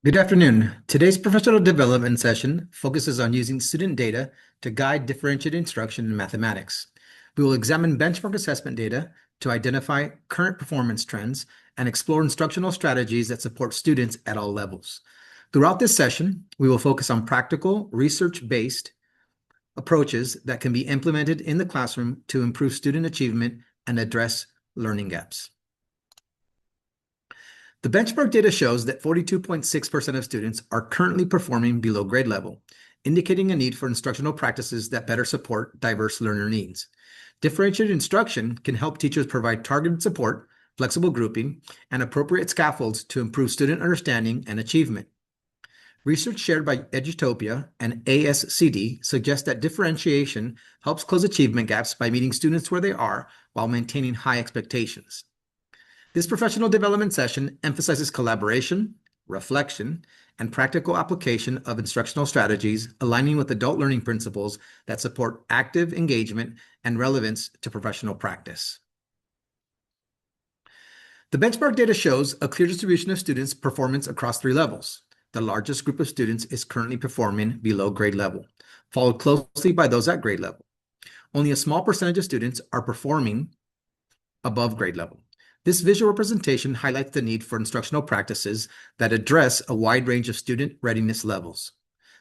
Good afternoon. Today's professional development session focuses on using student data to guide differentiated instruction in mathematics. We will examine benchmark assessment data to identify current performance trends and explore instructional strategies that support students at all levels. Throughout this session, we will focus on practical, research-based approaches that can be implemented in the classroom to improve student achievement and address learning gaps. The benchmark data shows that 42.6% of students are currently performing below grade level, indicating a need for instructional practices that better support diverse learner needs. Differentiated instruction can help teachers provide targeted support, flexible grouping, and appropriate scaffolds to improve student understanding and achievement. Research shared by Edutopia and ASCD suggests that differentiation helps close achievement gaps by meeting students where they are while maintaining high expectations. This professional development session emphasizes collaboration, reflection, and practical application of instructional strategies, aligning with adult learning principles that support active engagement and relevance to professional practice. The benchmark data shows a clear distribution of students' performance across 3 levels. The largest group of students is currently performing below grade level, followed closely by those at grade level. Only a small percentage of students are performing above grade level. This visual representation highlights the need for instructional practices that address a wide range of student readiness levels.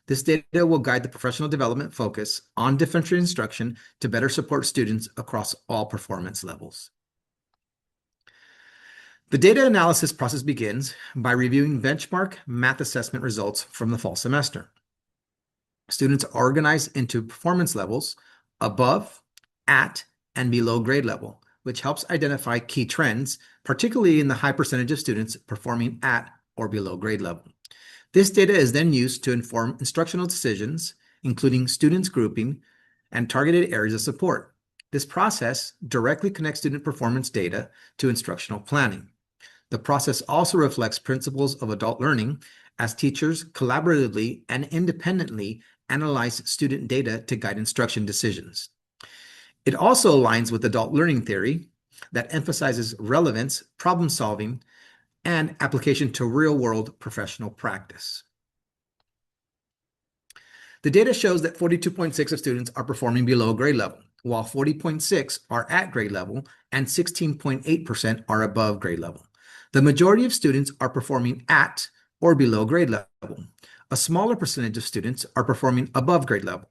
This data will guide the professional development focus on differentiated instruction to better support students across all performance levels. The data analysis process begins by reviewing benchmark math assessment results from the fall semester. Students are organized into performance levels above, at, and below grade level, which helps identify key trends, particularly in the high percentage of students performing at or below grade level. This data is then used to inform instructional decisions, including students grouping and targeted areas of support. This process directly connects student performance data to instructional planning. The process also reflects principles of adult learning as teachers collaboratively and independently analyze student data to guide instruction decisions. It also aligns with adult learning theory that emphasizes relevance, problem solving, and application to real-world professional practice. The data shows that 42.6% of students are performing below grade level, while 40.6% are at grade level and 16.8% are above grade level. The majority of students are performing at or below grade level. A smaller percentage of students are performing above grade level.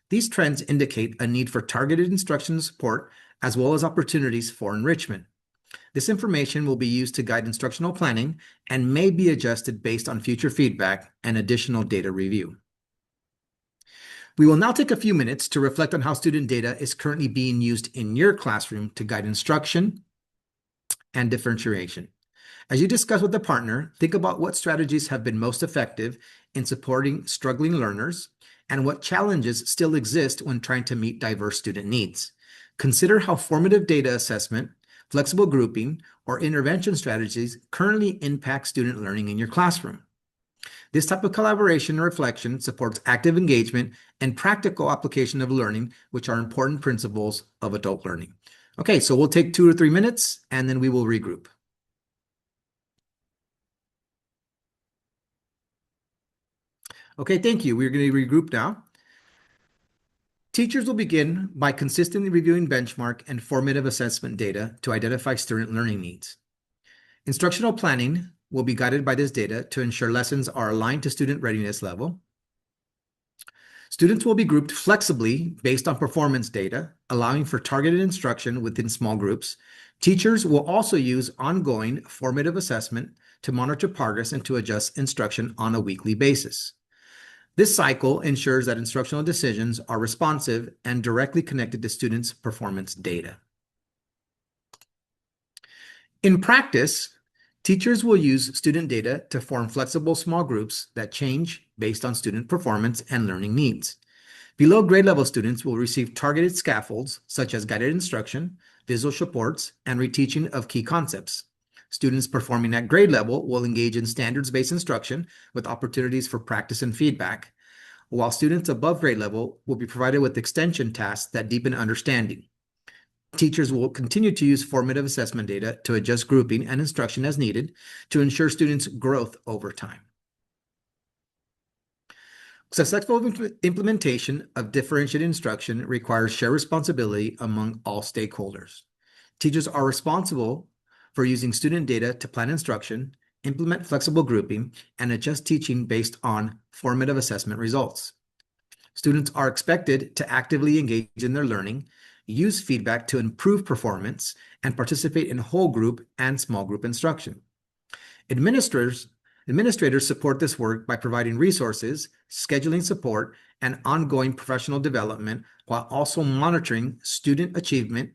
These trends indicate a need for targeted instruction support as well as opportunities for enrichment. This information will be used to guide instructional planning and may be adjusted based on future feedback and additional data review. We will now take a few minutes to reflect on how student data is currently being used in your classroom to guide instruction and differentiation. As you discuss with a partner, think about what strategies have been most effective in supporting struggling learners and what challenges still exist when trying to meet diverse student needs. Consider how formative data assessment, flexible grouping, or intervention strategies currently impact student learning in your classroom. This type of collaboration and reflection supports active engagement and practical application of learning, which are important principles of adult learning. Okay, so we'll take 2 or 3 minutes, and then we will regroup. Okay, thank you. We're going to regroup now. Teachers will begin by consistently reviewing benchmark and formative assessment data to identify student learning needs. Instructional planning will be guided by this data to ensure lessons are aligned to student readiness level. Students will be grouped flexibly based on performance data, allowing for targeted instruction within small groups. Teachers will also use ongoing formative assessment to monitor progress and to adjust instruction on a weekly basis. This cycle ensures that instructional decisions are responsive and directly connected to students' performance data. In practice, teachers will use student data to form flexible small groups that change based on student performance and learning needs. Below grade level students will receive targeted scaffolds such as guided instruction, visual supports, and reteaching of key concepts. Students performing at grade level will engage in standards-based instruction with opportunities for practice and feedback, while students above grade level will be provided with extension tasks that deepen understanding. Teachers will continue to use formative assessment data to adjust grouping and instruction as needed to ensure students' growth over time. Successful implementation of differentiated instruction requires shared responsibility among all stakeholders. Teachers are responsible for using student data to plan instruction, implement flexible grouping, and adjust teaching based on formative assessment results. Students are expected to actively engage in their learning, use feedback to improve performance, and participate in whole group and small group instruction. Administrators support this work by providing resources, scheduling support, and ongoing professional development while also monitoring student achievement.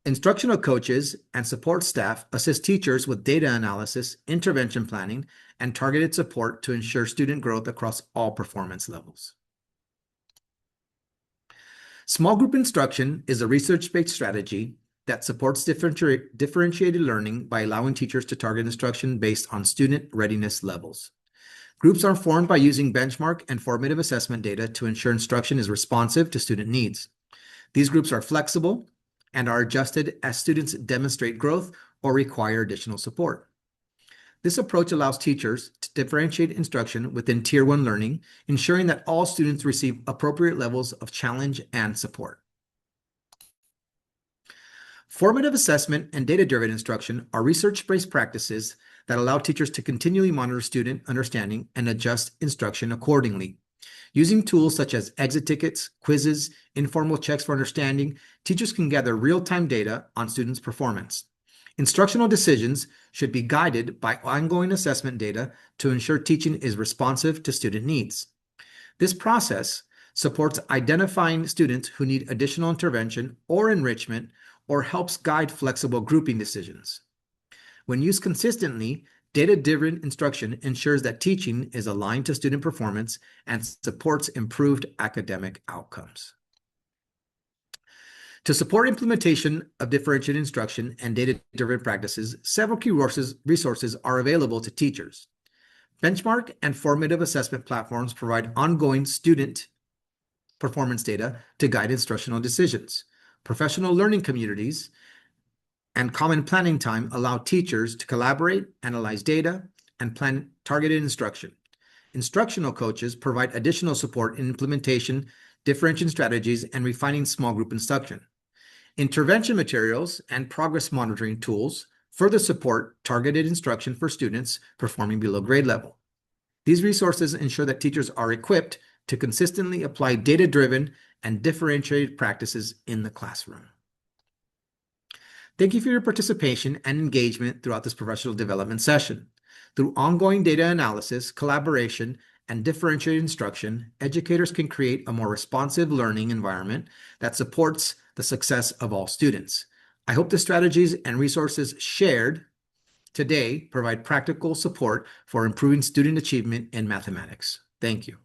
Instructional coaches and support staff assist teachers with data analysis, intervention planning, and targeted support to ensure student growth across all performance levels. Small group instruction is a research-based strategy that supports differentiated learning by allowing teachers to target instruction based on student readiness levels. Groups are formed by using benchmark and formative assessment data to ensure instruction is responsive to student needs. These groups are flexible and are adjusted as students demonstrate growth or require additional support. This approach allows teachers to differentiate instruction within Tier 1 learning, ensuring that all students receive appropriate levels of challenge and support. Formative assessment and data-driven instruction are research-based practices that allow teachers to continually monitor student understanding and adjust instruction accordingly. Using tools such as exit tickets, quizzes, informal checks for understanding, teachers can gather real-time data on students' performance. Instructional decisions should be guided by ongoing assessment data to ensure teaching is responsive to student needs. This process supports identifying students who need additional intervention or enrichment, or helps guide flexible grouping decisions. When used consistently, data-driven instruction ensures that teaching is aligned to student performance and supports improved academic outcomes. To support implementation of differentiated instruction and data-driven practices, several key resources are available to teachers. Benchmark and formative assessment platforms provide ongoing student performance data to guide instructional decisions. Professional learning communities and common planning time allow teachers to collaborate, analyze data, and plan targeted instruction. Instructional coaches provide additional support in implementation, differentiation strategies, and refining small group instruction. Intervention materials and progress monitoring tools further support targeted instruction for students performing below grade level. These resources ensure that teachers are equipped to consistently apply data-driven and differentiated practices in the classroom. Thank you for your participation and engagement throughout this professional development session. Through ongoing data analysis, collaboration, and differentiated instruction, educators can create a more responsive learning environment that supports the success of all students. I hope the strategies and resources shared today provide practical support for improving student achievement in mathematics. Thank you.